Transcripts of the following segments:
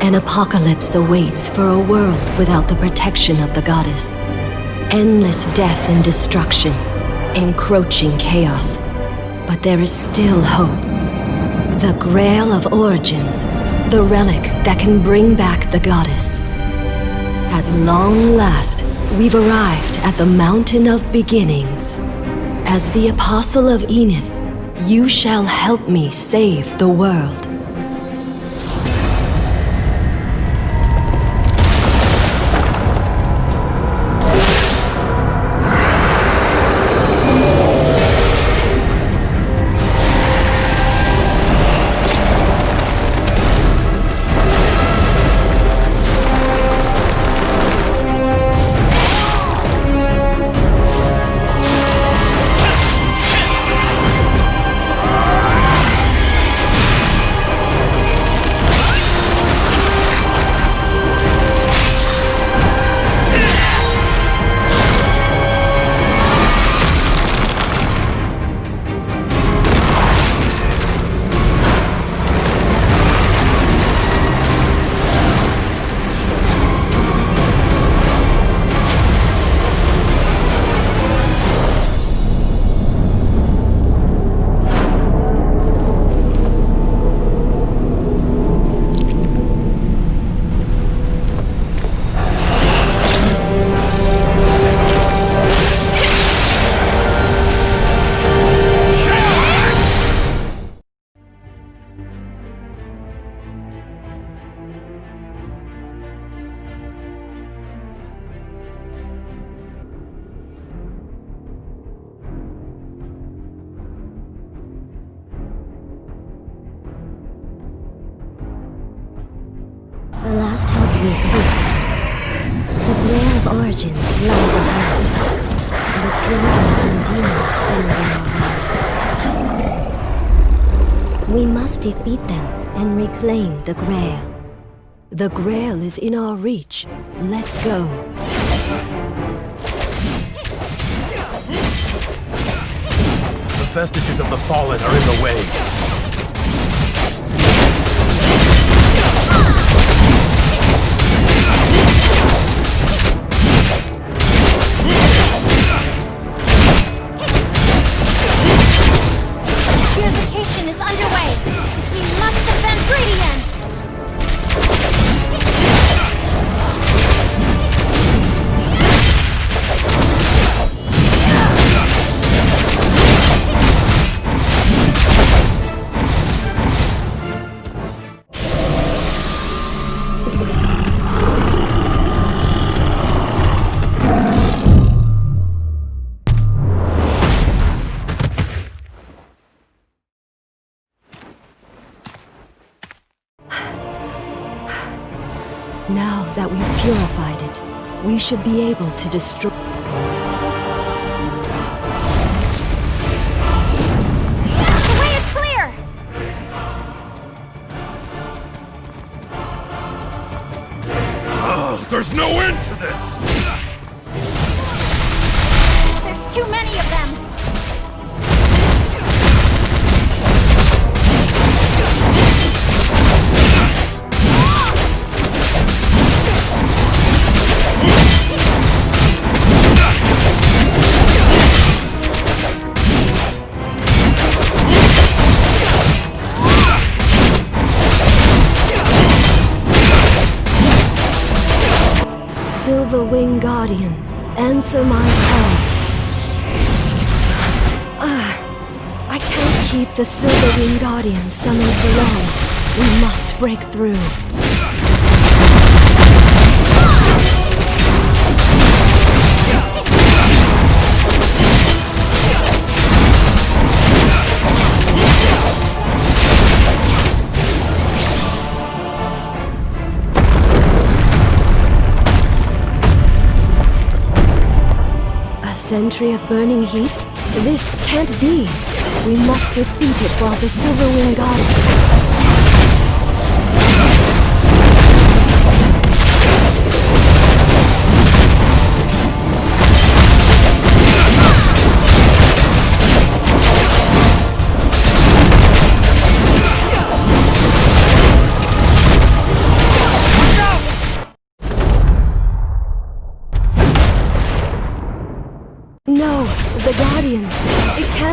An apocalypse awaits for a world without the protection of the goddess. Endless death and destruction, encroaching chaos. But there is still hope. The Grail of Origins, the relic that can bring back the goddess. At long last, we've arrived at the Mountain of Beginnings. As the Apostle of Enith, you shall help me save the world. The last hope we seek. The Grail of Origins lies ahead. The dragons and demons stand in our way. We must defeat them and reclaim the Grail. The Grail is in our reach. Let's go. The vestiges of the Fallen are in the way. Purification is underway. We must defend Radiant. Now that we've purified it, we should be able to destroy... The way is clear! There's no end to this! There's too many of them! Silver Wing Guardian, answer my call. I can't keep the Silver Wing Guardian summoned for long. We must break through. Century of burning heat? This can't be. We must defeat it while the Silver Wing Guardian...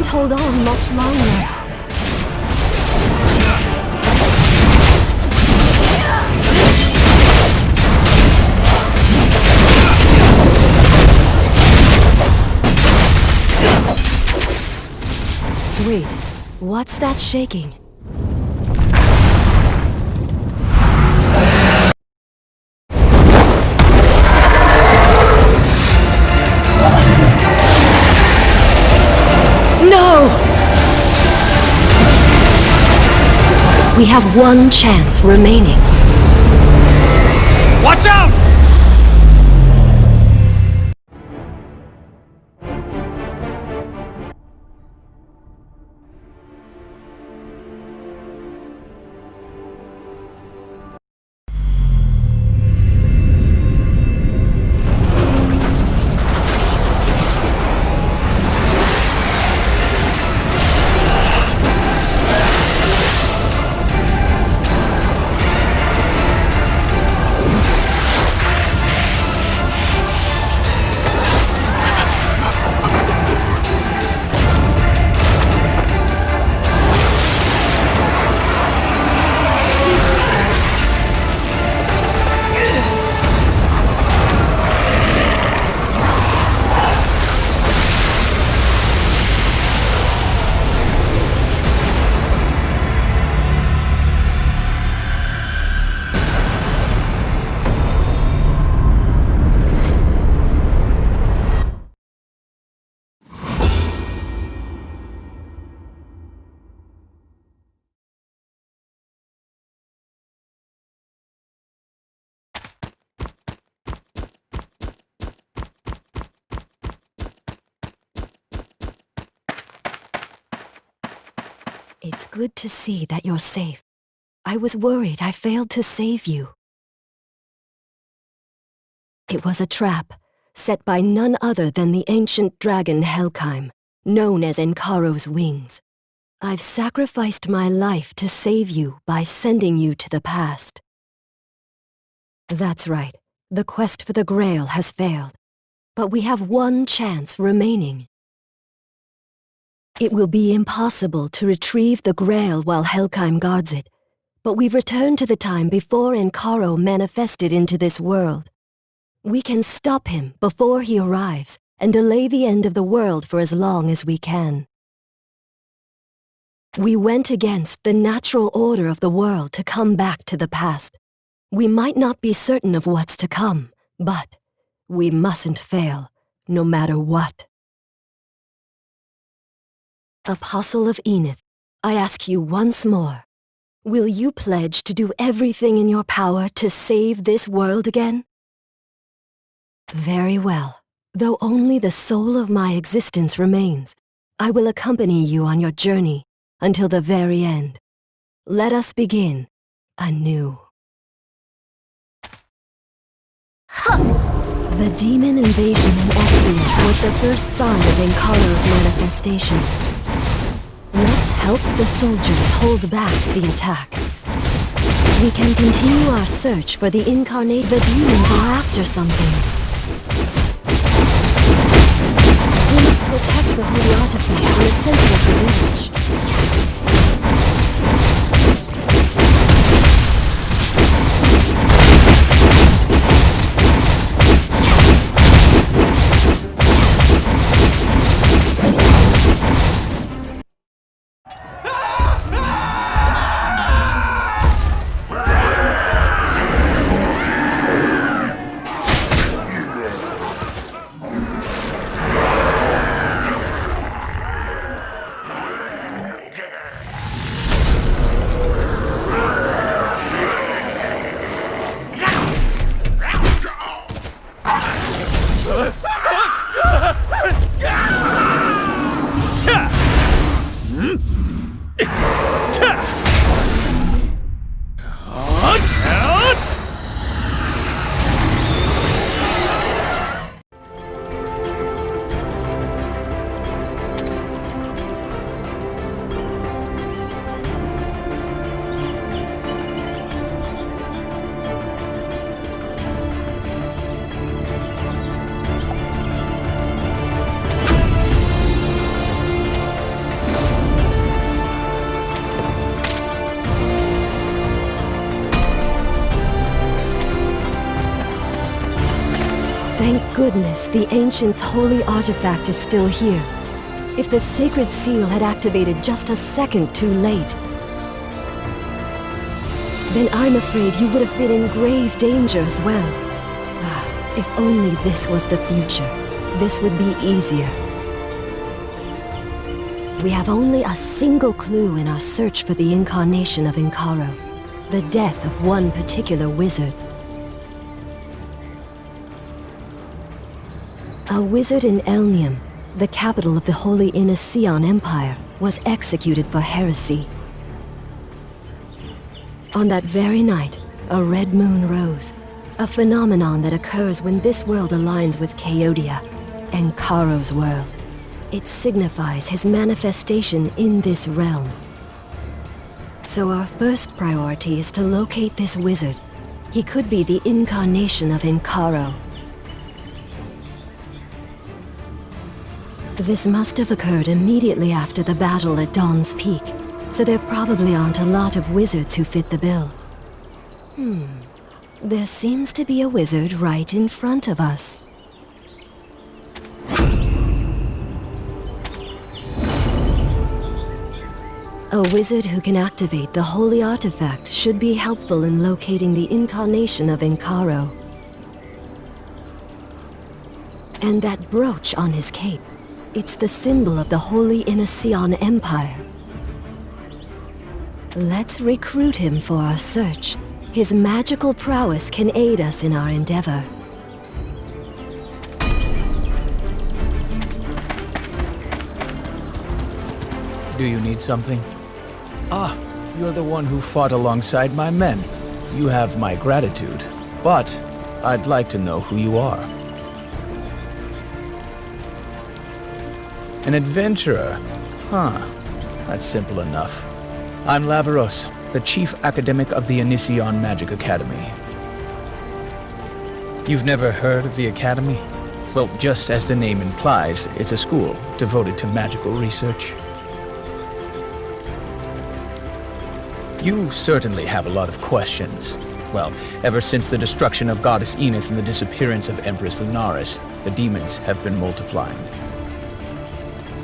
hold on much longer. Wait, what's that shaking? No! We have one chance remaining. Watch out! It's good to see that you're safe. I was worried I failed to save you. It was a trap, set by none other than the ancient dragon Helkheim, known as Enkaro's wings. I've sacrificed my life to save you by sending you to the past. That's right, the quest for the Grail has failed, but we have one chance remaining. It will be impossible to retrieve the Grail while Helkheim guards it, but we've returned to the time before Enkaro manifested into this world. We can stop him before he arrives and delay the end of the world for as long as we can. We went against the natural order of the world to come back to the past. We might not be certain of what's to come, but we mustn't fail, no matter what. Apostle of Enith, I ask you once more, will you pledge to do everything in your power to save this world again? Very well. Though only the soul of my existence remains, I will accompany you on your journey until the very end. Let us begin anew. The demon invasion in Esthia was the first sign of Enkaro's manifestation. Let's help the soldiers hold back the attack. We can continue our search for the incarnate. The demons are after something. We must protect the holy Autoplay in the center of the village. Thank goodness the Ancient's holy artifact is still here. If the sacred seal had activated just a second too late, then I'm afraid you would have been in grave danger as well. Ah, if only this was the future, this would be easier. We have only a single clue in our search for the incarnation of Inkaro, the death of one particular wizard. A wizard in Elnium, the capital of the Holy Inaseon Empire, was executed for heresy. On that very night, a red moon rose, a phenomenon that occurs when this world aligns with Chaodia, Enkaro's world. It signifies his manifestation in this realm. So our first priority is to locate this wizard. He could be the incarnation of Inkaro. This must have occurred immediately after the battle at Dawn's Peak, so there probably aren't a lot of wizards who fit the bill. There seems to be a wizard right in front of us. A wizard who can activate the holy artifact should be helpful in locating the incarnation of Inkaro. And that brooch on his cape, it's the symbol of the Holy Inaseon Empire. Let's recruit him for our search. His magical prowess can aid us in our endeavor. Do you need something? Ah, you're the one who fought alongside my men. You have my gratitude, but I'd like to know who you are. An adventurer? Huh, that's simple enough. I'm Lavaros, the chief academic of the Inaseon Magic Academy. You've never heard of the Academy? Well, just as the name implies, it's a school devoted to magical research. You certainly have a lot of questions. Well, ever since the destruction of Goddess Enith and the disappearance of Empress Lunaris, the demons have been multiplying.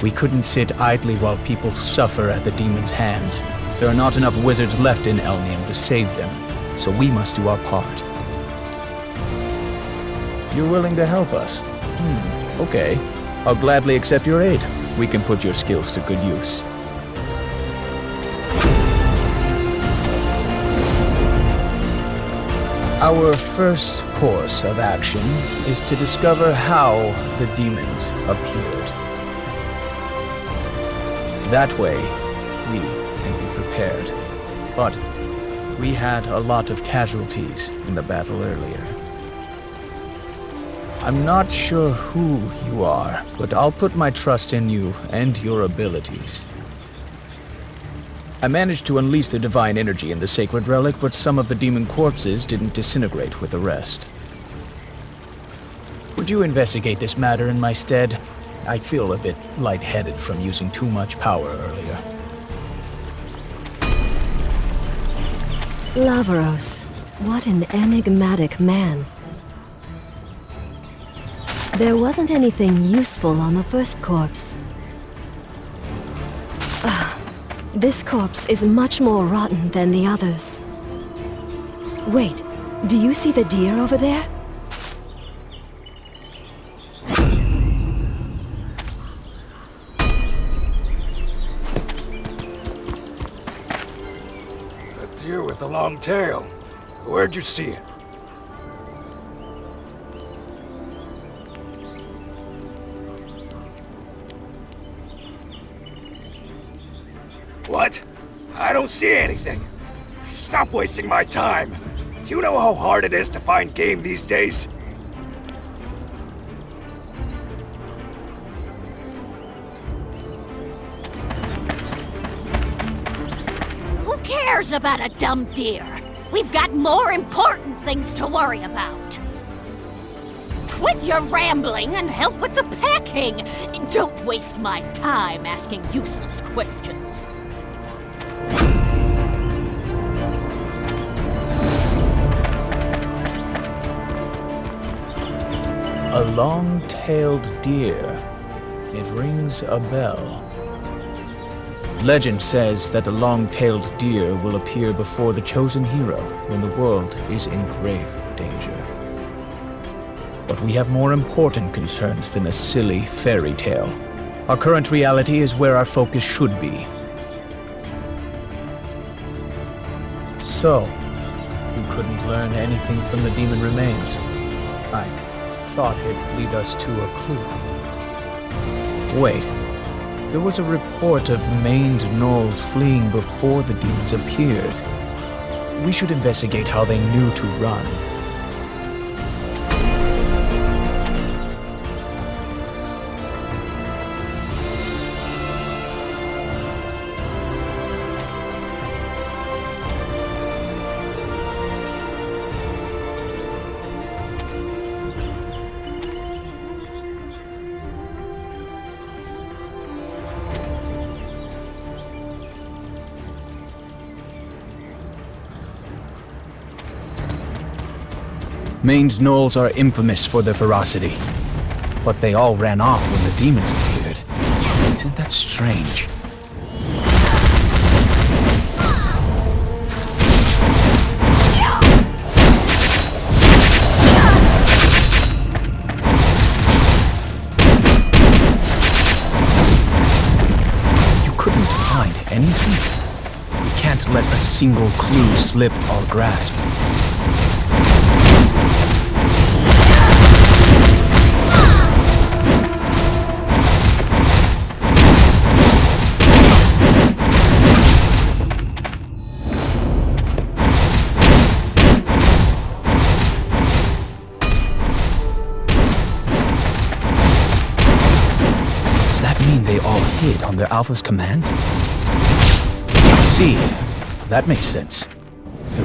We couldn't sit idly while people suffer at the demons' hands. There are not enough wizards left in Elnium to save them, so we must do our part. You're willing to help us? Okay. I'll gladly accept your aid. We can put your skills to good use. Our first course of action is to discover how the demons appeared. That way, we can be prepared. But we had a lot of casualties in the battle earlier. I'm not sure who you are, but I'll put my trust in you and your abilities. I managed to unleash the divine energy in the sacred relic, but some of the demon corpses didn't disintegrate with the rest. Would you investigate this matter in my stead? I feel a bit lightheaded from using too much power earlier. Lavaros, what an enigmatic man. There wasn't anything useful on the first corpse. This corpse is much more rotten than the others. Wait, do you see the deer over there? A deer with a long tail. Where'd you see it? What? I don't see anything. Stop wasting my time. Do you know how hard it is to find game these days? Who cares about a dumb deer? We've got more important things to worry about. Quit your rambling and help with the packing. Don't waste my time asking useless questions. A long-tailed deer. It rings a bell. Legend says that a long-tailed deer will appear before the chosen hero when the world is in grave danger. But we have more important concerns than a silly fairy tale. Our current reality is where our focus should be. So, you couldn't learn anything from the demon remains. I thought it'd lead us to a clue. Wait, there was a report of maimed gnolls fleeing before the demons appeared. We should investigate how they knew to run. Maned gnolls are infamous for their ferocity, but they all ran off when the demons appeared. Isn't that strange? You couldn't find anything? We can't let a single clue slip our grasp. On their Alpha's command? I see. That makes sense.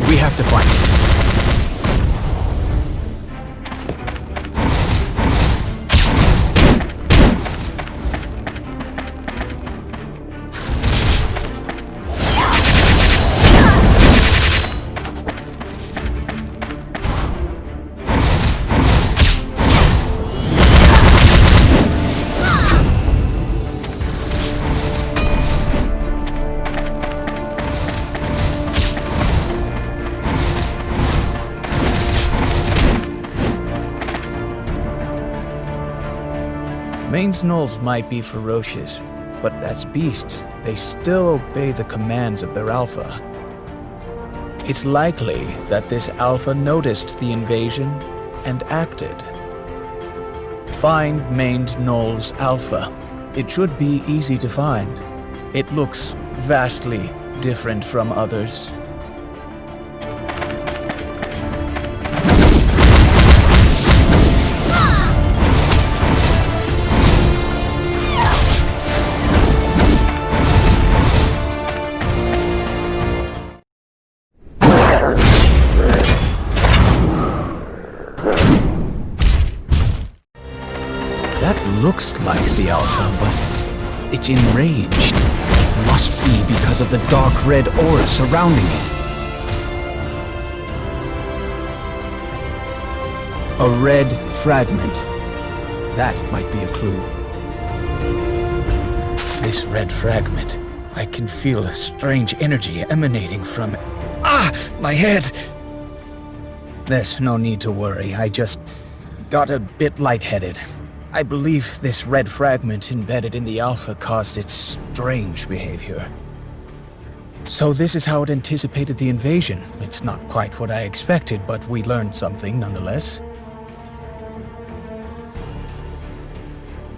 We have to find it. Maned gnolls might be ferocious, but as beasts, they still obey the commands of their alpha. It's likely that this alpha noticed the invasion and acted. Find Maned gnoll's alpha. It should be easy to find. It looks vastly different from others. Looks like the Alpha, but it's enraged. Must be because of the dark red aura surrounding it. A red fragment. That might be a clue. This red fragment. I can feel a strange energy emanating from it. Ah! My head! There's no need to worry. I just got a bit lightheaded. I believe this red fragment embedded in the Alpha caused its strange behavior. So this is how it anticipated the invasion. It's not quite what I expected, but we learned something nonetheless.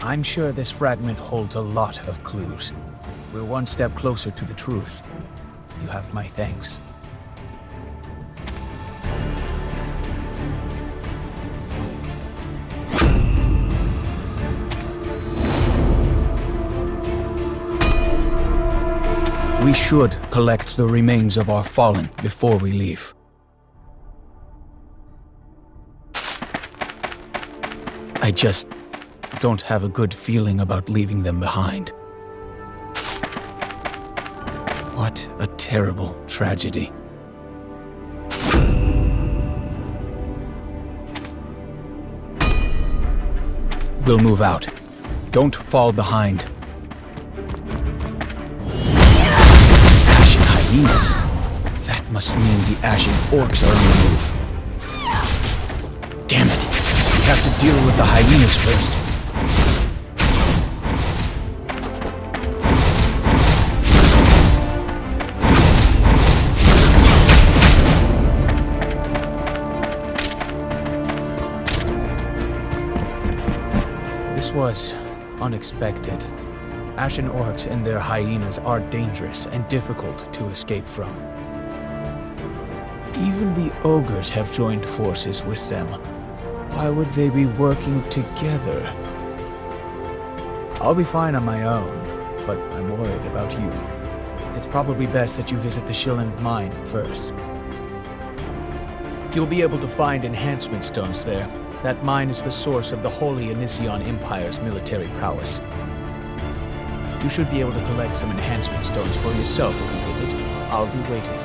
I'm sure this fragment holds a lot of clues. We're one step closer to the truth. You have my thanks. We should collect the remains of our fallen before we leave. I just don't have a good feeling about leaving them behind. What a terrible tragedy. will move out. Don't fall behind. Ashen hyenas. That must mean the ashen orcs are on the move. Damn it! We have to deal with the hyenas first. This was unexpected. Ashen orcs and their hyenas are dangerous and difficult to escape from. Even the ogres have joined forces with them. Why would they be working together? I'll be fine on my own, but I'm worried about you. It's probably best that you visit the Shilland mine first. You'll be able to find enhancement stones there. That mine is the source of the Holy Anision Empire's military prowess. You should be able to collect some enhancement stones for yourself if you visit. I'll be waiting.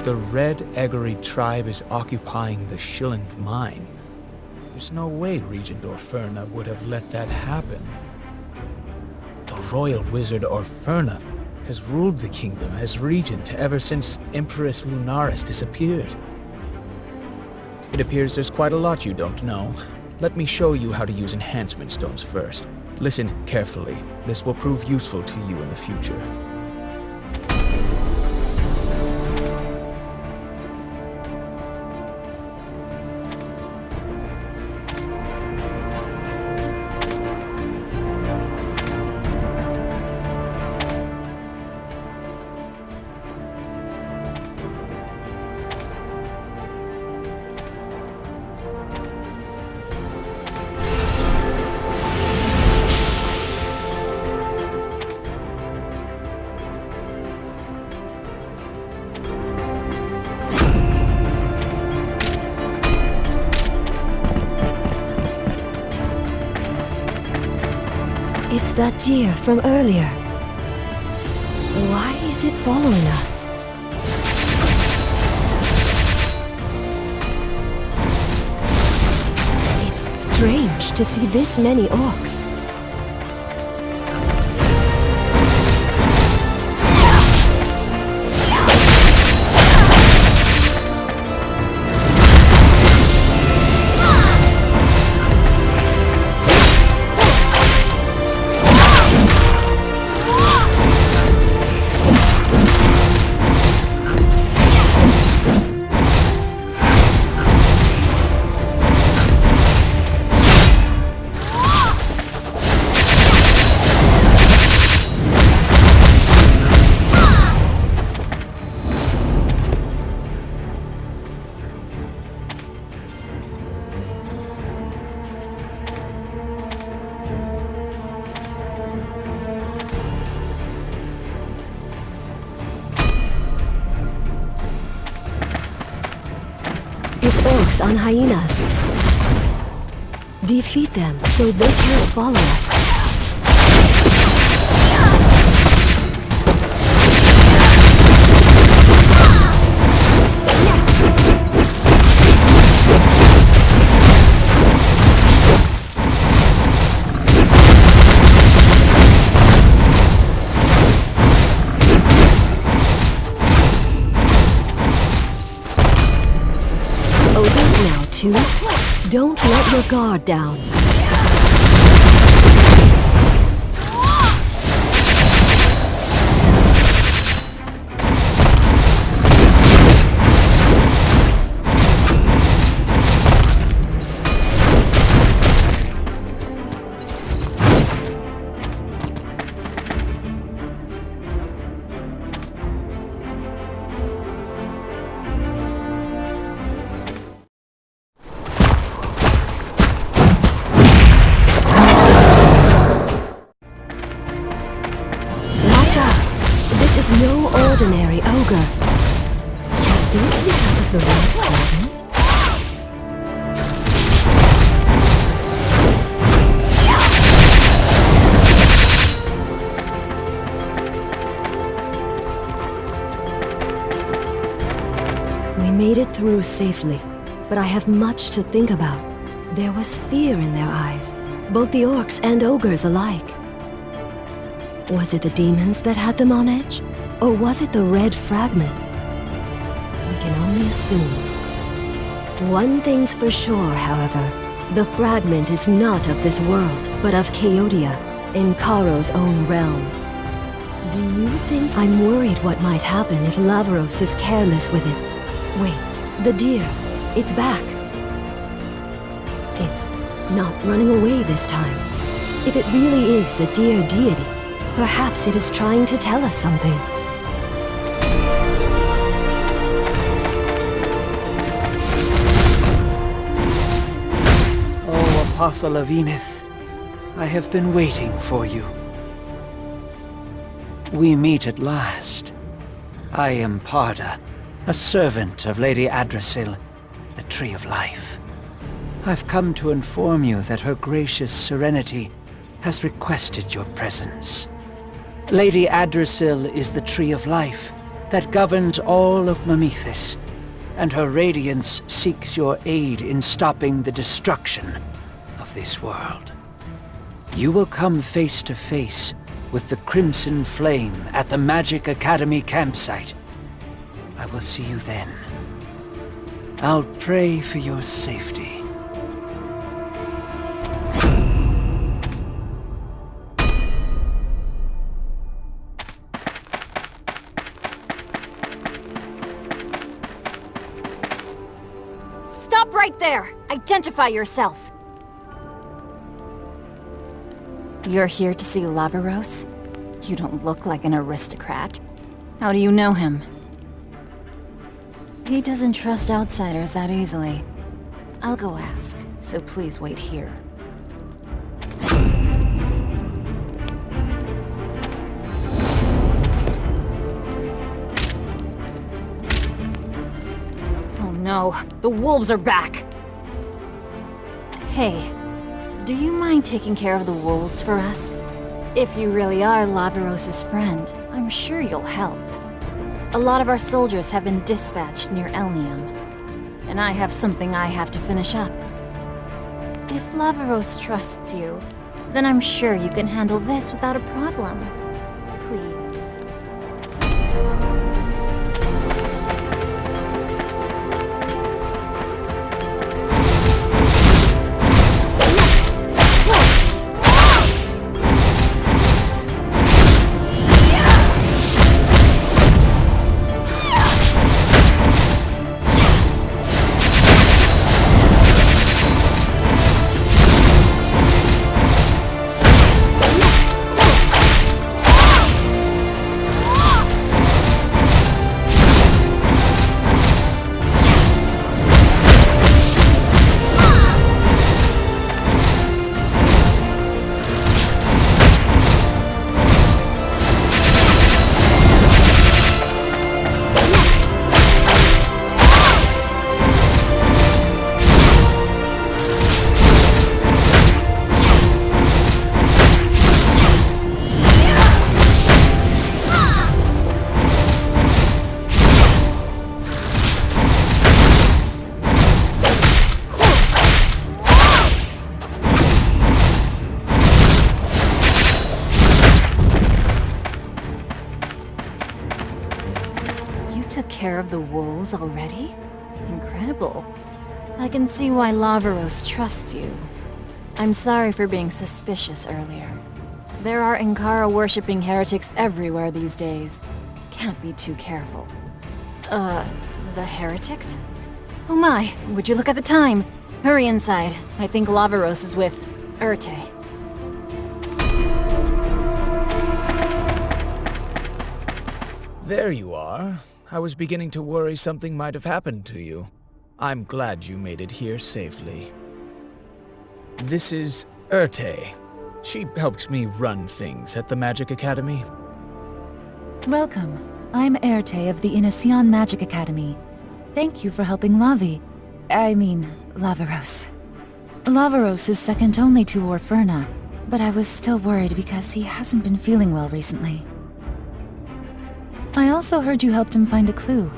The Red Eggery tribe is occupying the Schilling mine. There's no way Regent Orferna would have let that happen. The royal wizard Orferna has ruled the kingdom as regent ever since Empress Lunaris disappeared. It appears there's quite a lot you don't know. Let me show you how to use enhancement stones first. Listen carefully. This will prove useful to you in the future. It's that deer from earlier. Why is it following us? It's strange to see this many orcs. It's orcs on hyenas. Defeat them so they can't follow us. Don't let your guard down. This is no ordinary ogre. Is this because of the red dragon? We made it through safely, but I have much to think about. There was fear in their eyes, both the orcs and ogres alike. Was it the demons that had them on edge? Or was it the red fragment? We can only assume. One thing's for sure, however. The fragment is not of this world, but of Chaodia, in Karo's own realm. Do you think I'm worried what might happen if Lavros is careless with it? Wait, the deer. It's back. It's not running away this time. If it really is the deer deity, perhaps it is trying to tell us something. Oh, Apostle of Enith, I have been waiting for you. We meet at last. I am Parda, a servant of Lady Adrasil, the Tree of Life. I've come to inform you that her gracious serenity has requested your presence. Lady Adrasil is the Tree of Life, that governs all of Mamethus, and her radiance seeks your aid in stopping the destruction of this world. You will come face to face with the Crimson Flame at the Magic Academy campsite. I will see you then. I'll pray for your safety. Stop right there! Identify yourself! You're here to see Lavaros? You don't look like an aristocrat. How do you know him? He doesn't trust outsiders that easily. I'll go ask, so please wait here. Oh no, the wolves are back! Hey, do you mind taking care of the wolves for us? If you really are Lavaros' friend, I'm sure you'll help. A lot of our soldiers have been dispatched near Elnium, and I have something I have to finish up. If Lavaros trusts you, then I'm sure you can handle this without a problem. Please. Care of the wolves already? Incredible. I can see why Lavaros trusts you. I'm sorry for being suspicious earlier. There are Ankara-worshipping heretics everywhere these days. Can't be too careful. The heretics? Oh my, would you look at the time? Hurry inside. I think Lavaros is with Urte. There you are. I was beginning to worry something might have happened to you. I'm glad you made it here safely. This is Urte. She helped me run things at the Magic Academy. Welcome. I'm Urte of the Inacion Magic Academy. Thank you for helping Lavaros. Lavaros is second only to Orferna, but I was still worried because he hasn't been feeling well recently. I also heard you helped him find a clue.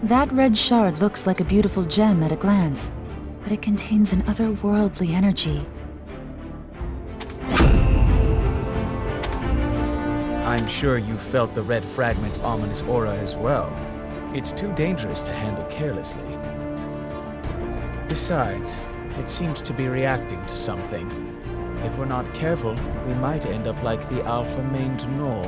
That red shard looks like a beautiful gem at a glance, but it contains an otherworldly energy. I'm sure you felt the red fragment's ominous aura as well. It's too dangerous to handle carelessly. Besides, it seems to be reacting to something. If we're not careful, we might end up like the alpha-maned gnoll.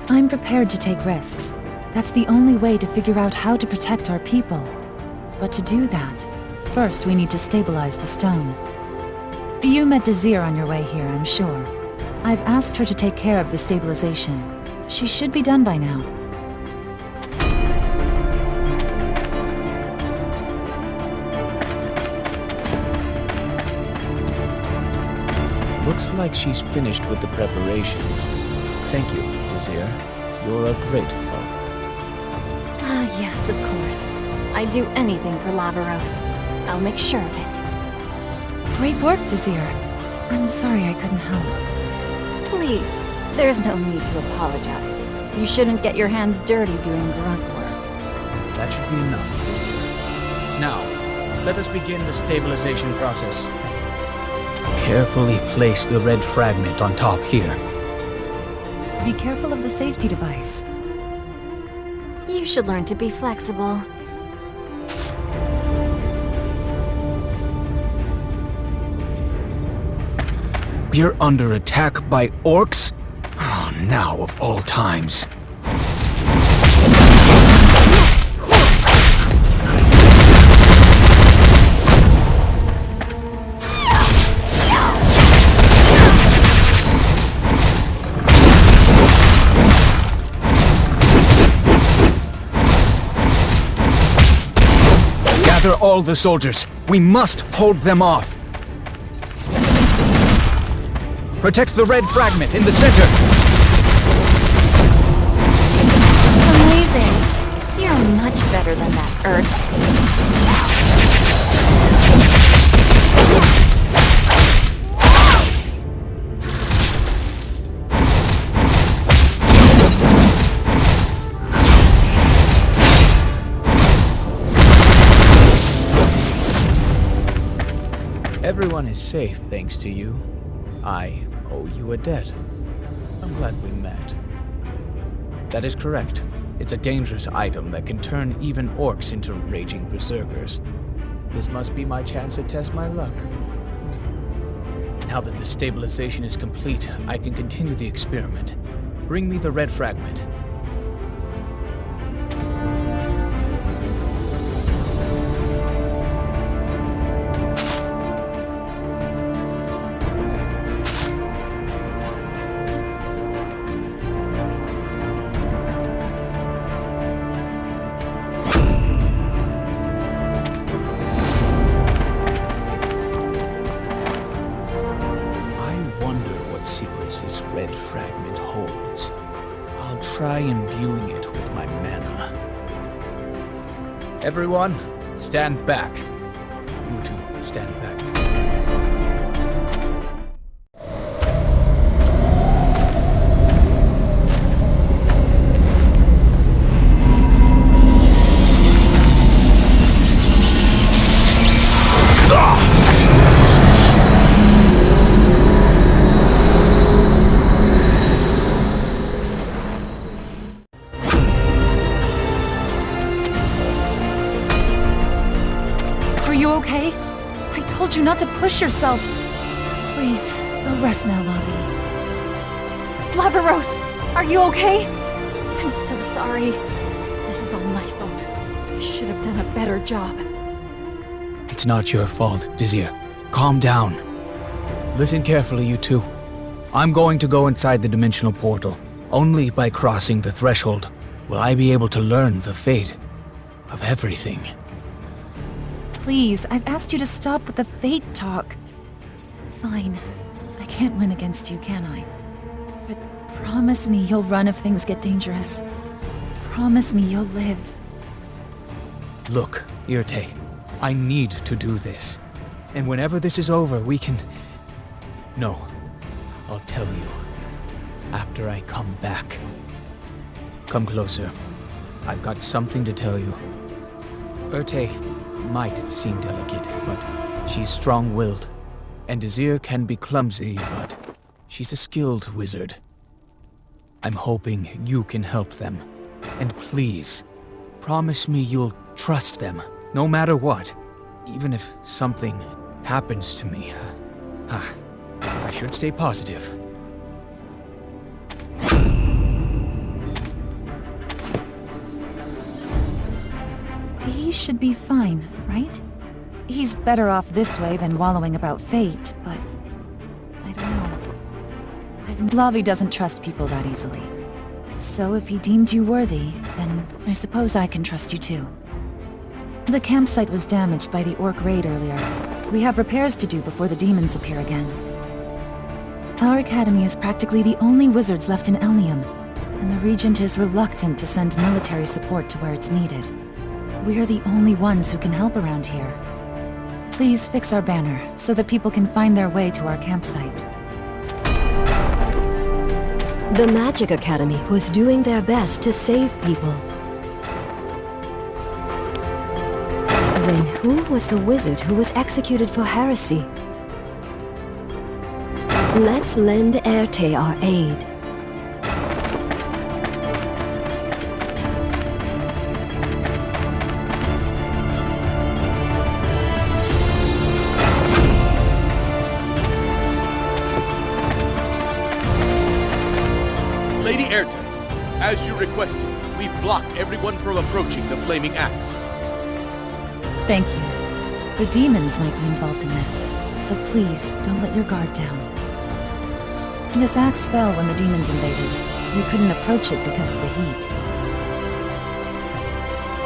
I'm prepared to take risks. That's the only way to figure out how to protect our people. But to do that, first we need to stabilize the stone. You met Desir on your way here, I'm sure. I've asked her to take care of the stabilization. She should be done by now. Looks like she's finished with the preparations. Thank you, Desir. You're a great help. Ah, yes, of course. I'd do anything for Lavaros. I'll make sure of it. Great work, Desir. I'm sorry I couldn't help. Please, there's no need to apologize. You shouldn't get your hands dirty doing grunt work. That should be enough. Now, let us begin the stabilization process. Carefully place the red fragment on top here. Be careful of the safety device. You should learn to be flexible. We're under attack by orcs? Oh, now of all times. Gather all the soldiers. We must hold them off. Protect the red fragment in the center! Amazing. You're much better than that, Earth. Everyone is safe thanks to you. I owe you a debt. I'm glad we met. That is correct. It's a dangerous item that can turn even orcs into raging berserkers. This must be my chance to test my luck. Now that the stabilization is complete, I can continue the experiment. Bring me the red fragment. Red fragment holds. I'll try imbuing it with my mana. Everyone, stand back. You two, stand back. Okay? I told you not to push yourself. Please, go rest now, Lobby. Lavaros, are you okay? I'm so sorry. This is all my fault. I should have done a better job. It's not your fault, Desir. Calm down. Listen carefully, you two. I'm going to go inside the dimensional portal. Only by crossing the threshold will I be able to learn the fate of everything. Please, I've asked you to stop with the fate talk. Fine. I can't win against you, can I? But promise me you'll run if things get dangerous. Promise me you'll live. Look, Irte, I need to do this. And whenever this is over, we can... No, I'll tell you. After I come back. Come closer. I've got something to tell you. Irte might seem delicate, but she's strong-willed. And Desir can be clumsy, but she's a skilled wizard. I'm hoping you can help them. And please, promise me you'll trust them, no matter what. Even if something happens to me. I should stay positive. He should be fine, right? He's better off this way than wallowing about fate, but... I don't know. Lavi doesn't trust people that easily. So if he deemed you worthy, then I suppose I can trust you too. The campsite was damaged by the orc raid earlier. We have repairs to do before the demons appear again. Our academy is practically the only wizards left in Elnium, and the Regent is reluctant to send military support to where it's needed. We're the only ones who can help around here. Please fix our banner, so that people can find their way to our campsite. The Magic Academy was doing their best to save people. Then who was the wizard who was executed for heresy? Let's lend Erte our aid. Lady Erte, as you requested, we've blocked everyone from approaching the Flaming Axe. Thank you. The demons might be involved in this, so please don't let your guard down. This axe fell when the demons invaded. We couldn't approach it because of the heat.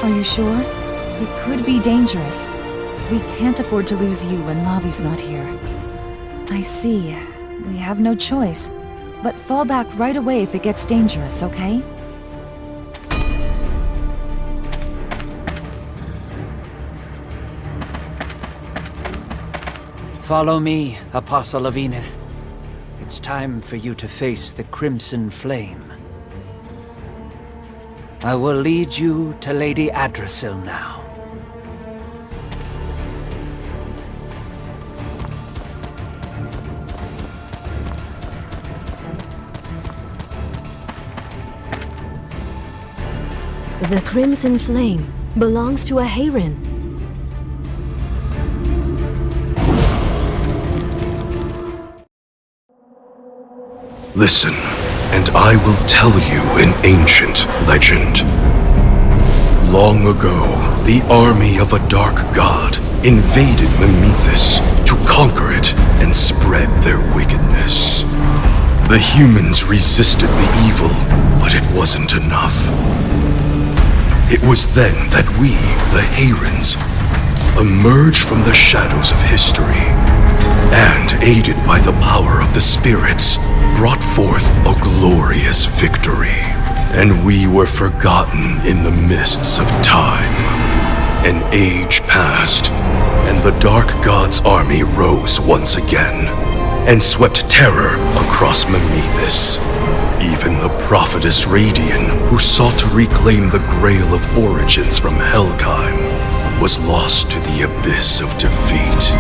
Are you sure? It could be dangerous. We can't afford to lose you when Lavi's not here. I see. We have no choice. But fall back right away if it gets dangerous, okay? Follow me, Apostle of Enith. It's time for you to face the Crimson Flame. I will lead you to Lady Adrasil now. The Crimson Flame belongs to a Hayren. Listen, and I will tell you an ancient legend. Long ago, the army of a dark god invaded Memethis to conquer it and spread their wickedness. The humans resisted the evil, but it wasn't enough. It was then that we, the Hayrens, emerged from the shadows of history, and aided by the power of the spirits, brought forth a glorious victory. And we were forgotten in the mists of time. An age passed, and the Dark God's army rose once again, and swept terror across Memethis. Even the prophetess Radian, who sought to reclaim the Grail of Origins from Helgheim, was lost to the abyss of defeat.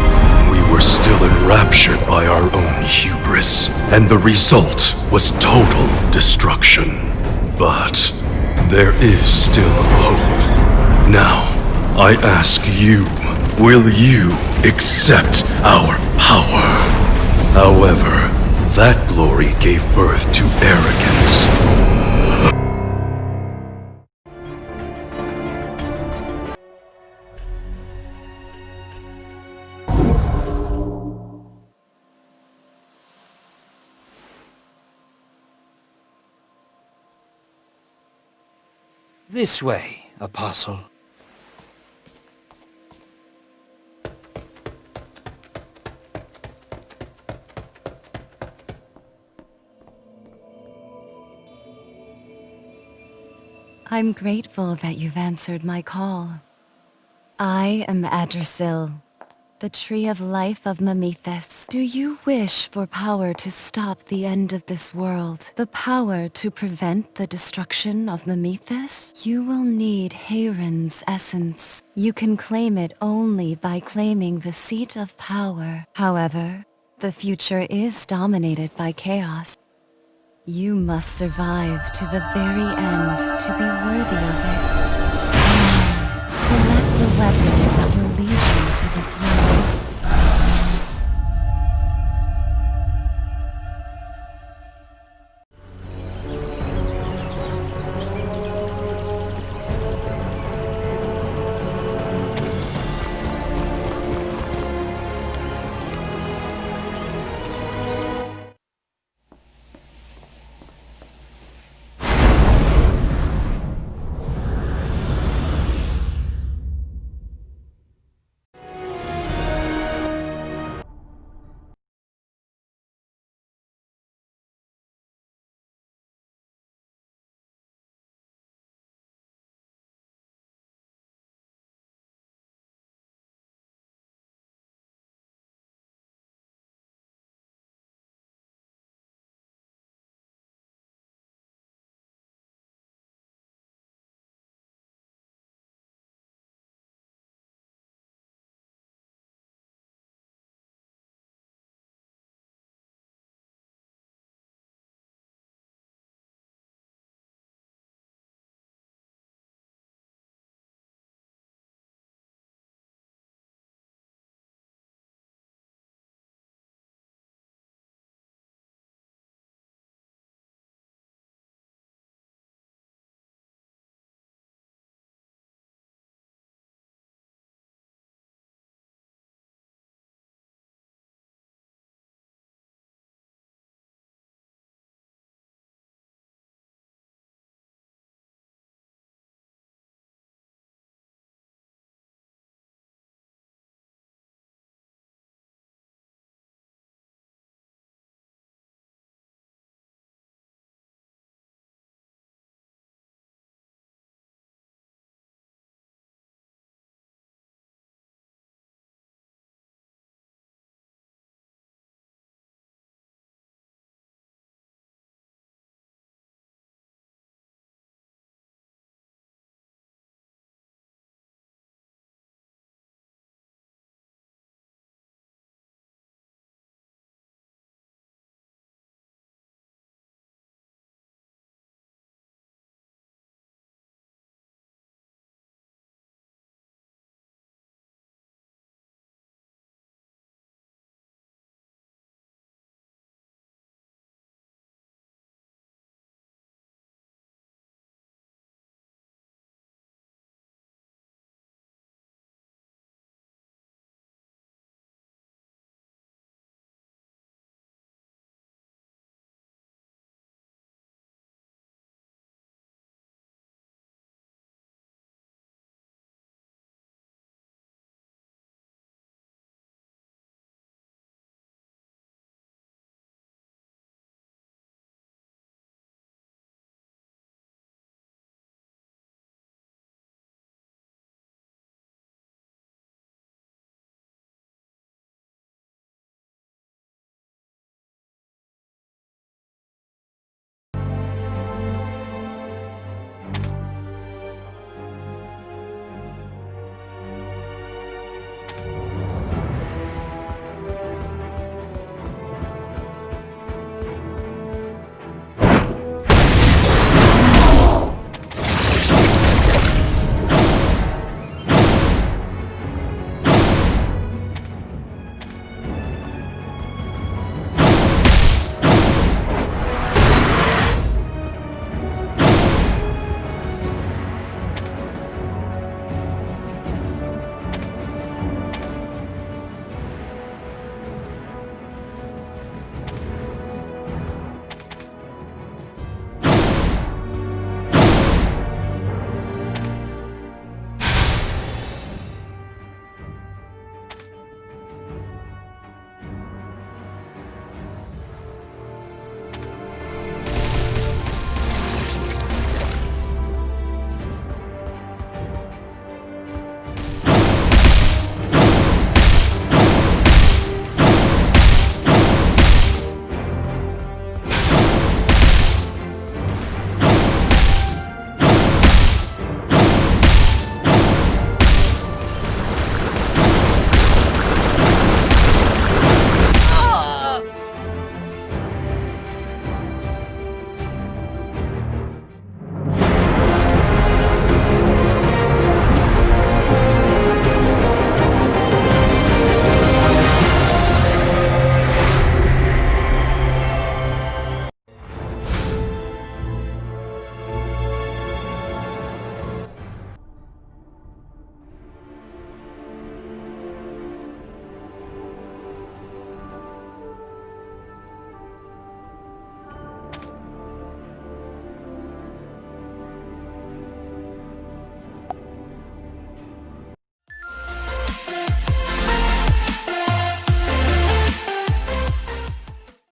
We were still enraptured by our own hubris, and the result was total destruction. But there is still hope. Now, I ask you, will you accept our power? However, that glory gave birth to arrogance. This way, Apostle. I'm grateful that you've answered my call. I am Adrasil, the Tree of Life of Memethis. Do you wish for power to stop the end of this world? The power to prevent the destruction of Memethis? You will need Hayren's essence. You can claim it only by claiming the seat of power. However, the future is dominated by chaos. You must survive to the very end to be worthy of it. Select a weapon that